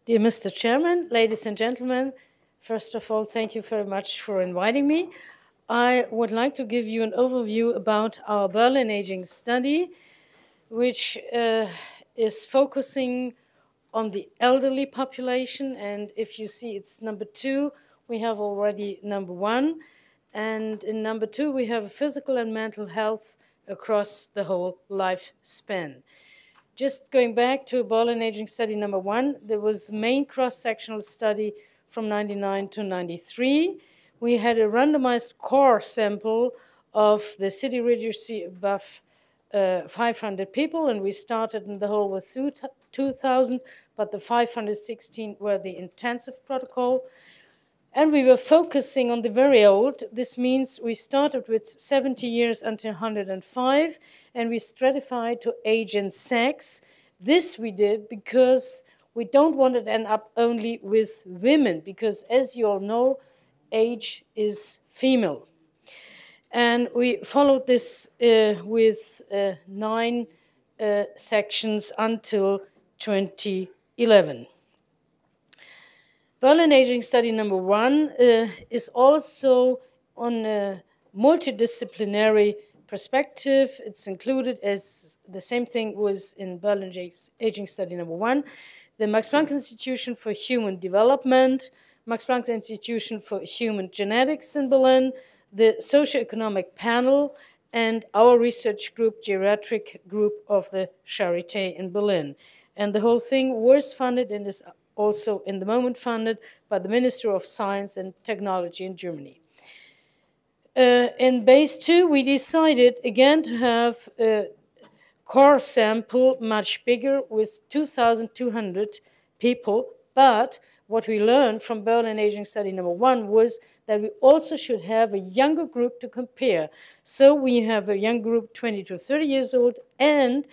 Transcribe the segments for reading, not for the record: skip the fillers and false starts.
Dear Mr. Chairman, ladies and gentlemen, first of all, thank you very much for inviting me. I would like to give you an overview about our Berlin aging study, which is focusing on the elderly population. And if you see it's number 2, we have already number 1. And in number 2, we have physical and mental health across the whole lifespan. Just going back to Berlin aging study number 1, there was main cross-sectional study from 99 to 93. We had a randomized core sample of the city literacy above 500 people, and we started in the whole with 2,000, but the 516 were the intensive protocol. And we were focusing on the very old. This means we started with 70 years until 105, and we stratified to age and sex. This we did because we don't want to end up only with women, because as you all know, age is female. And we followed this with 9 sections until 2011. Berlin aging study number 1 is also on a multidisciplinary perspective. It's included, as the same thing was in Berlin aging study number 1, the Max Planck Institution for Human Development, Max Planck Institution for Human Genetics in Berlin, the Socioeconomic Panel, and our research group, geriatric group of the Charité in Berlin. And the whole thing was funded and is also in the moment funded by the Ministry of Science and Technology in Germany. In base 2, we decided again to have a core sample much bigger with 2,200 people, but what we learned from Berlin aging study number 1 was that we also should have a younger group to compare. So we have a young group, 20 to 30 years old, and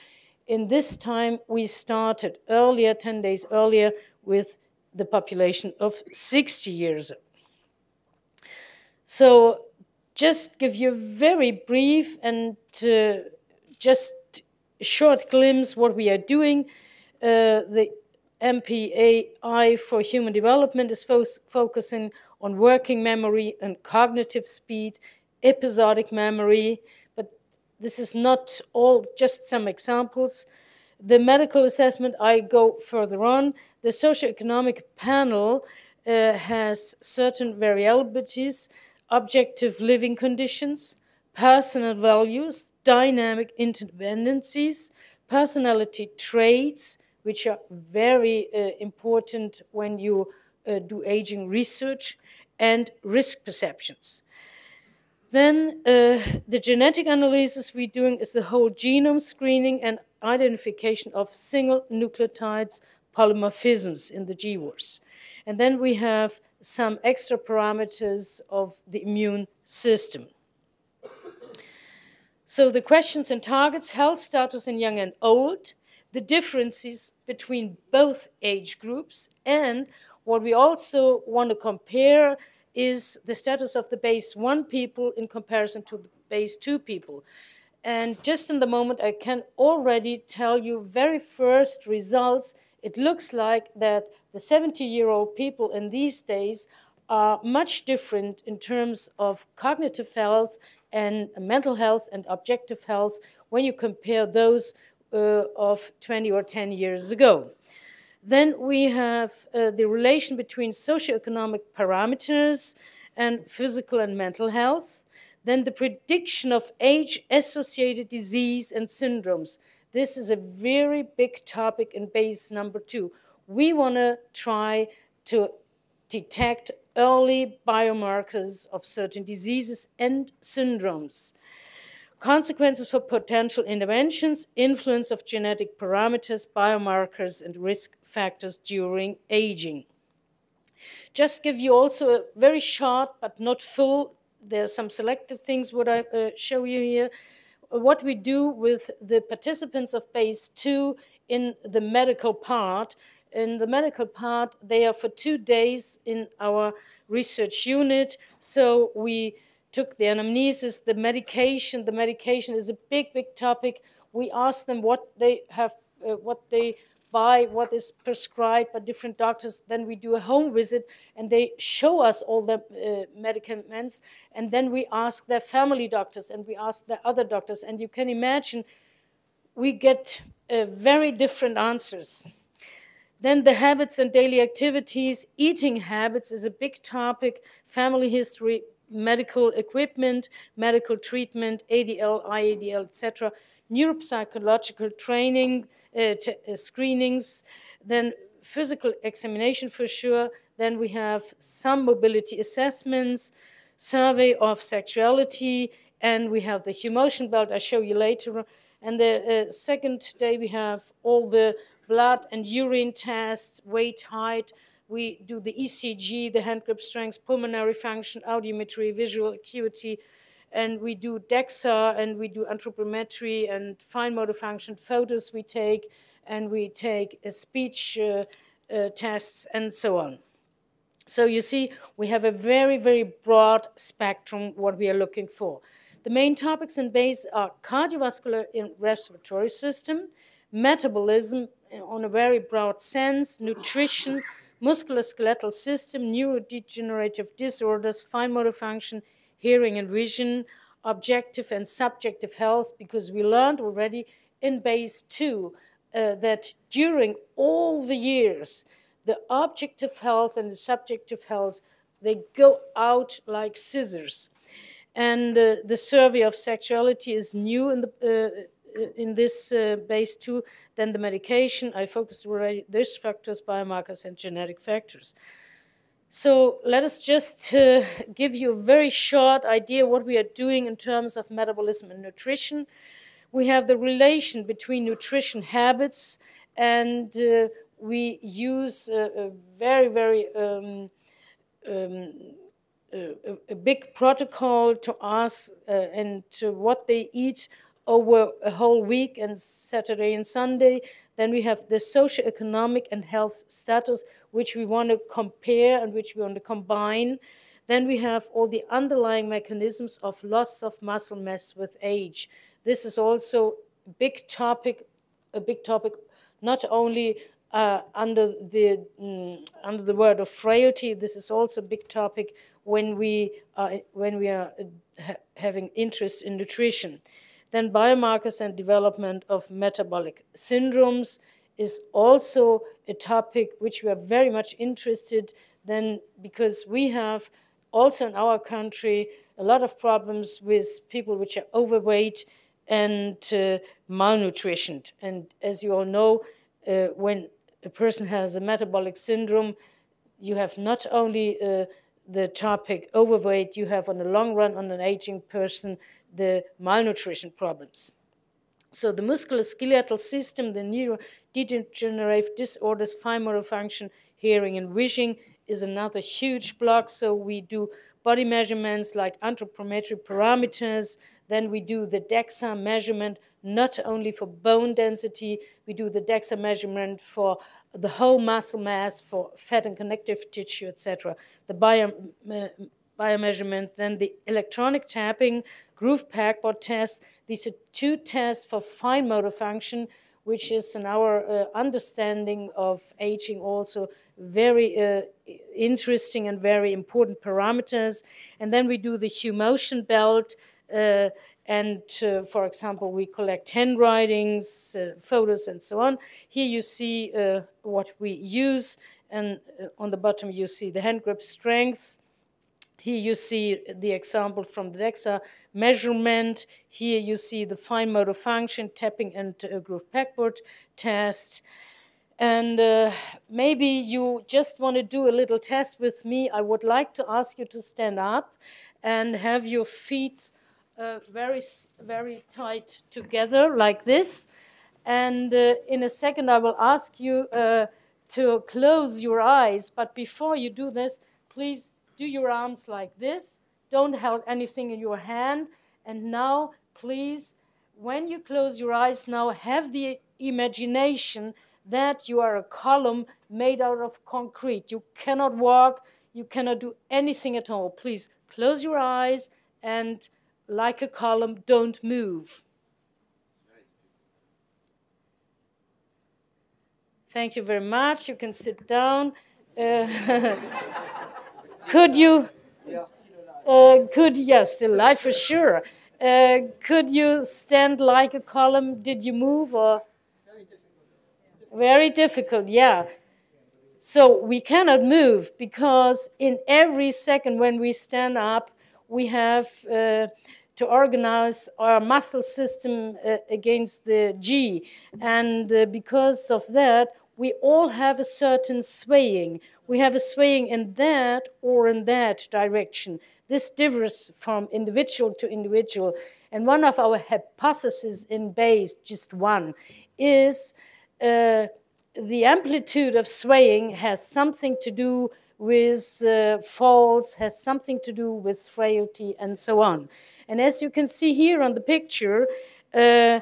in this time we started earlier, 10 days earlier, with the population of 60 years old. So just give you a very brief and just a short glimpse what we are doing. The MPAI for Human Development is focusing on working memory and cognitive speed, episodic memory, but this is not all, just some examples. The medical assessment, I go further on. The socioeconomic panel has certain variabilities, objective living conditions, personal values, dynamic interdependencies, personality traits, which are very important when you do aging research, and risk perceptions. Then the genetic analysis we're doing is the whole genome screening and identification of single nucleotides polymorphisms in the GWAS. And then we have some extra parameters of the immune system. So the questions and targets, health status in young and old, the differences between both age groups, and what we also want to compare is the status of the base 1 people in comparison to the base 2 people. And just in the moment, I can already tell you very first results. It looks like that the 70-year-old people in these days are much different in terms of cognitive health and mental health and objective health when you compare those of 20 or 10 years ago. Then we have the relation between socioeconomic parameters and physical and mental health. Then the prediction of age-associated disease and syndromes. This is a very big topic in base number 2. We want to try to detect early biomarkers of certain diseases and syndromes. Consequences for potential interventions, influence of genetic parameters, biomarkers, and risk factors during aging. Just give you also a very short but not full, there are some selective things what I show you here, what we do with the participants of base 2 in the medical part. In the medical part, they are for 2 days in our research unit, so we took the anamnesis, the medication. The medication is a big, big topic. We asked them what they have, what they buy what is prescribed by different doctors. Then we do a home visit, and they show us all the medicaments, and then we ask their family doctors, and we ask their other doctors, and you can imagine we get very different answers. Then the habits and daily activities. Eating habits is a big topic. Family history, medical equipment, medical treatment, ADL, IADL, etc. Neuropsychological training, screenings, then physical examination for sure. Then we have some mobility assessments, survey of sexuality, and we have the emotion belt I show you later. And the second day we have all the blood and urine tests, weight, height. We do the ECG, the hand grip strength, pulmonary function, audiometry, visual acuity, and we do DEXA, and we do anthropometry and fine motor function photos we take, and we take speech tests and so on. So you see, we have a very, very broad spectrum what we are looking for. The main topics in BASE are cardiovascular and respiratory system, metabolism on a very broad sense, nutrition, musculoskeletal system, neurodegenerative disorders, fine motor function, hearing and vision, objective and subjective health, because we learned already in BASE 2 that during all the years, the objective health and the subjective health, they go out like scissors. And the survey of sexuality is new in this BASE 2. Then the medication, I focused already, risk factors, biomarkers, and genetic factors. So let us just give you a very short idea what we are doing in terms of metabolism and nutrition. We have the relation between nutrition habits, and we use a very, very a big protocol to ask and to what they eat over a whole week and Saturday and Sunday. Then we have the socioeconomic and health status, which we want to compare and which we want to combine. Then we have all the underlying mechanisms of loss of muscle mass with age. This is also a big topic not only under the word of frailty. This is also a big topic when we are having interest in nutrition. Then biomarkers and development of metabolic syndromes is also a topic which we are very much interested in, because we have also in our country a lot of problems with people which are overweight and malnutrition. And as you all know, when a person has a metabolic syndrome, you have not only the topic overweight, you have on the long run on an aging person the malnutrition problems. So the musculoskeletal system, the neurodegenerative disorders, fine motor function, hearing and vision is another huge block. So we do body measurements like anthropometry parameters. Then we do the DEXA measurement, not only for bone density, we do the DEXA measurement for the whole muscle mass, for fat and connective tissue, etc. The biomeasurement, then the electronic tapping, groove pegboard test. These are two tests for fine motor function, which is in our understanding of aging also very interesting and very important parameters. And then we do the emotion belt, and for example, we collect handwritings, photos, and so on. Here you see what we use, and on the bottom you see the hand grip strength. Here you see the example from the DEXA measurement. Here you see the fine motor function, tapping and groove pegboard test. And maybe you just want to do a little test with me. I would like to ask you to stand up and have your feet very, very tight together like this. And in a second, I will ask you to close your eyes. But before you do this, please do your arms like this. Don't hold anything in your hand. And now, please, when you close your eyes now, have the imagination that you are a column made out of concrete. You cannot walk. You cannot do anything at all. Please close your eyes and, like a column, don't move. Thank you very much. You can sit down. Could you? Yes, still alive for sure. Could you stand like a column? Did you move or? Very difficult, yeah. So we cannot move because in every second when we stand up, we have to organize our muscle system against the G. And because of that, we all have a certain swaying. We have a swaying in that or in that direction. This differs from individual to individual. And one of our hypotheses in base, just one, is the amplitude of swaying has something to do with falls, has something to do with frailty, and so on. And as you can see here on the picture, a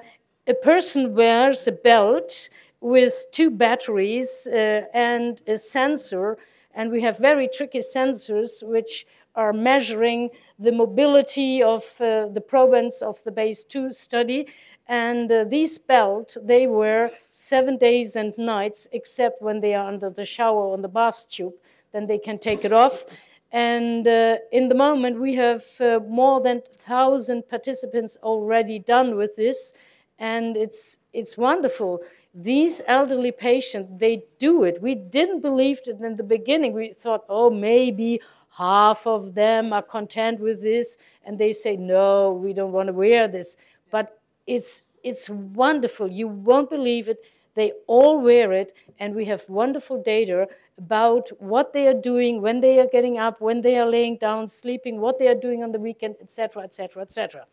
person wears a belt with 2 batteries and a sensor, and we have very tricky sensors which are measuring the mobility of the probants of the base 2 study. And these belts, they wear 7 days and nights, except when they are under the shower on the bath tube. Then they can take it off. And in the moment, we have more than 1,000 participants already done with this. And it's wonderful. These elderly patients, they do it. We didn't believe it in the beginning. We thought, oh, maybe half of them are content with this. And they say, no, we don't want to wear this. But it's wonderful. You won't believe it. They all wear it, and we have wonderful data about what they are doing, when they are getting up, when they are laying down, sleeping, what they are doing on the weekend, etc., etc., etc.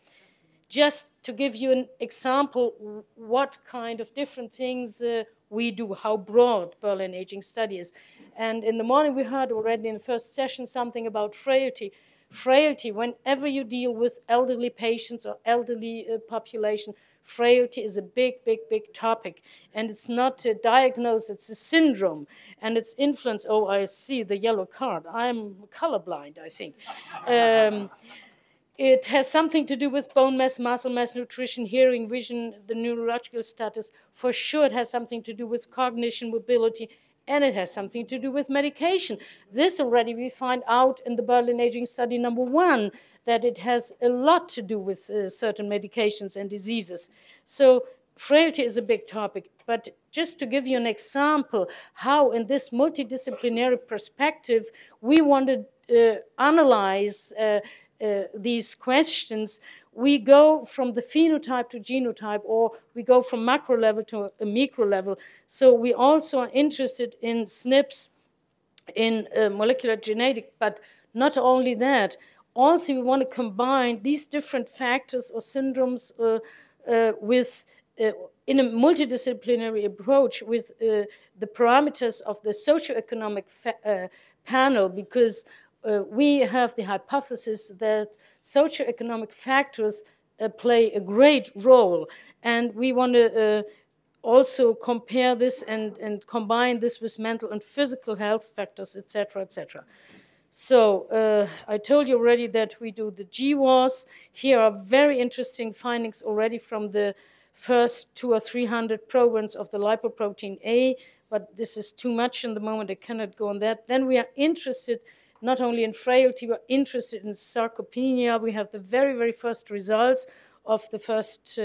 Just to give you an example, what kind of different things we do, how broad Berlin Aging Study is. And in the morning we heard already in the first session something about frailty. Frailty, whenever you deal with elderly patients or elderly population, frailty is a big, big, big topic. And it's not a diagnosis, it's a syndrome. And it's influenced, oh, I see the yellow card. I'm colorblind, I think. It has something to do with bone mass, muscle mass, nutrition, hearing, vision, the neurological status. For sure, it has something to do with cognition, mobility, and it has something to do with medication. This already we find out in the Berlin Aging Study #1, that it has a lot to do with certain medications and diseases. So frailty is a big topic. But just to give you an example, how in this multidisciplinary perspective, we want to analyze these questions, we go from the phenotype to genotype, or we go from macro level to a micro level. So we also are interested in SNPs, in molecular genetic, but not only that. Also, we want to combine these different factors or syndromes with, in a multidisciplinary approach, with the parameters of the socioeconomic panel, because we have the hypothesis that socioeconomic factors play a great role, and we want to also compare this and combine this with mental and physical health factors, etc., etc. So I told you already that we do the GWAS. Here are very interesting findings already from the first 200 or 300 probants of the lipoprotein A, but this is too much in the moment. I cannot go on that. Then we are interested not only in frailty, we're interested in sarcopenia. We have the very, very first results of the first,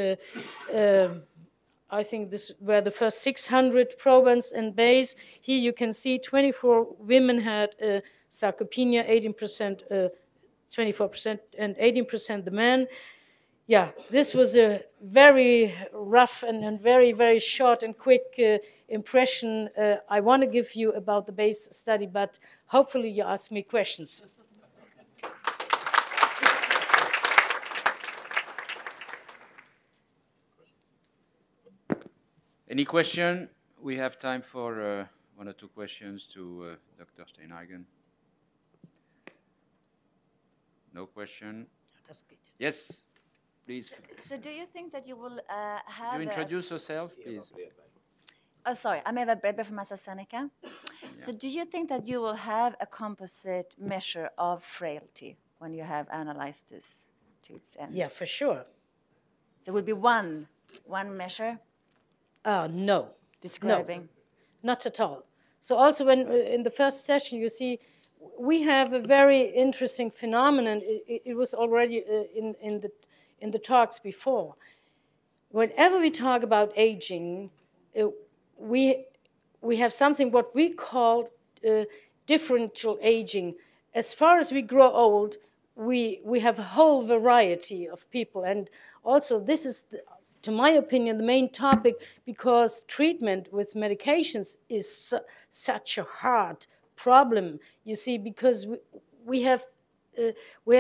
I think this were the first 600 probants and base. Here you can see 24 women had sarcopenia, 18%, 24%, and 18% the men. Yeah, this was a very rough and very, very short and quick impression I want to give you about the base study, but hopefully you ask me questions. Any question? We have time for 1 or 2 questions to Dr. Steinhagen. No question? That's good. Yes, please. So do you think that you will have... You introduce yourself, please. Oh, sorry, I'm Eva Breber from AstraZeneca. Yeah. So do you think that you will have a composite measure of frailty when you have analyzed this to its end? Yeah, for sure. So it will be one measure? No. Describing? not at all. So also when in the first session you see we have a very interesting phenomenon. It was already in the talks before. Whenever we talk about aging, we have something what we call differential aging. As far as we grow old, we have a whole variety of people. And also this is, to my opinion, the main topic, because treatment with medications is such a hard problem, you see, because we have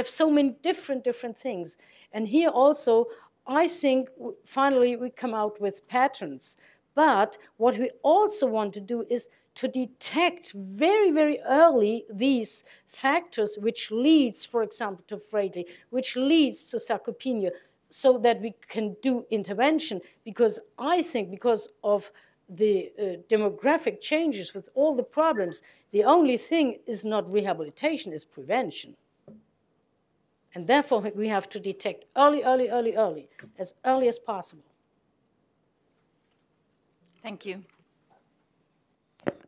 so many different things. And here also, I think finally we come out with patterns. But what we also want to do is to detect very, very early these factors which leads, for example, to frailty, which leads to sarcopenia, so that we can do intervention. Because I think because of the demographic changes with all the problems, the only thing is not rehabilitation, is prevention. And therefore, we have to detect early, as early as possible. Thank you.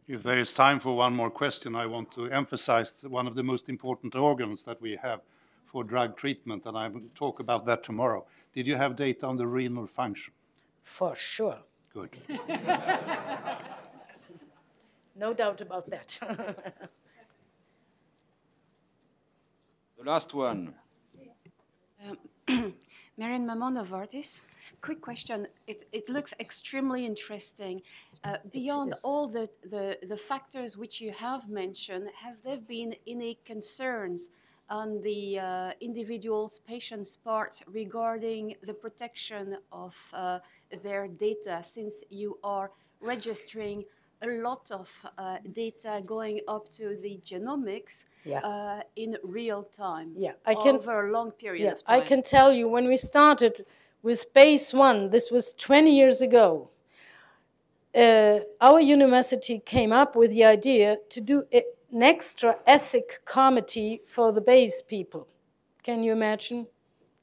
If there is time for one more question, I want to emphasize one of the most important organs that we have for drug treatment, and I will talk about that tomorrow. Did you have data on the renal function? For sure. Good. No doubt about that. The last one. Marion Mamon of Artis. Quick question. It looks extremely interesting. Beyond all the factors which you have mentioned, have there been any concerns on the individual's patient's part regarding the protection of their data, since you are registering a lot of data going up to the genomics in real time, over a long period of time? I can tell you, when we started with base 1, this was 20 years ago, our university came up with the idea to do an extra ethic committee for the base people. Can you imagine?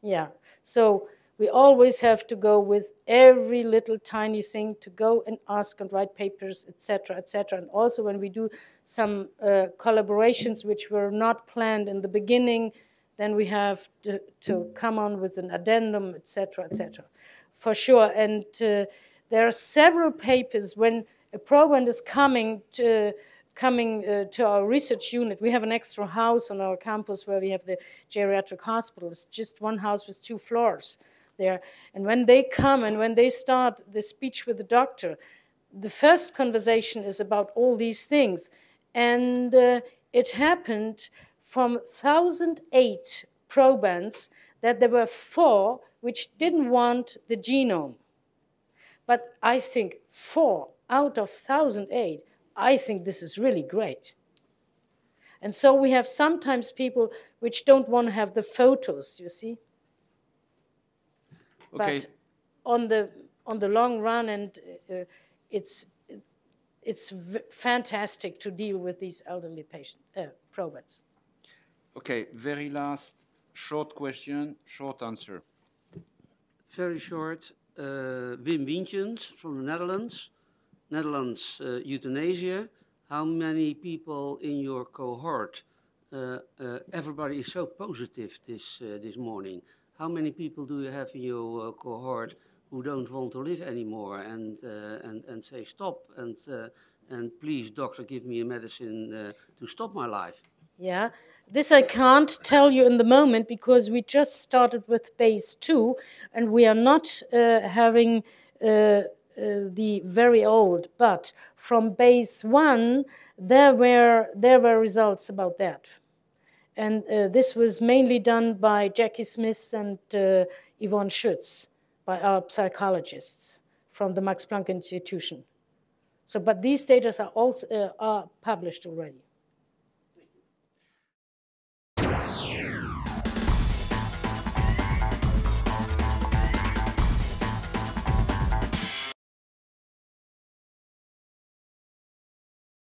Yeah. So we always have to go with every little tiny thing, to go and ask and write papers, etc., etc. And also when we do some collaborations which were not planned in the beginning, then we have to come on with an addendum, etc., etc. For sure. And there are several papers when a program is coming to our research unit. We have an extra house on our campus where we have the geriatric hospital. It's just one house with 2 floors there. And when they come and when they start the speech with the doctor, the first conversation is about all these things. And it happened from 1,008 probants that there were 4 which didn't want the genome. But I think 4 out of 1,008, I think this is really great. And so we have sometimes people which don't want to have the photos, you see. Okay. But on the long run, and it's fantastic to deal with these elderly probants. Okay, very last short question, short answer. Very short. Wim Wientjens from the Netherlands. Netherlands euthanasia. How many people in your cohort? Everybody is so positive this morning. How many people do you have in your cohort who don't want to live anymore and say stop and please doctor, give me a medicine to stop my life? Yeah, this I can't tell you in the moment because we just started with base 2 and we are not having the very old, but from base 1 there were results about that. And this was mainly done by Jackie Smith and Yvonne Schütz, by our psychologists from the Max Planck Institution. So, but these data are also published already.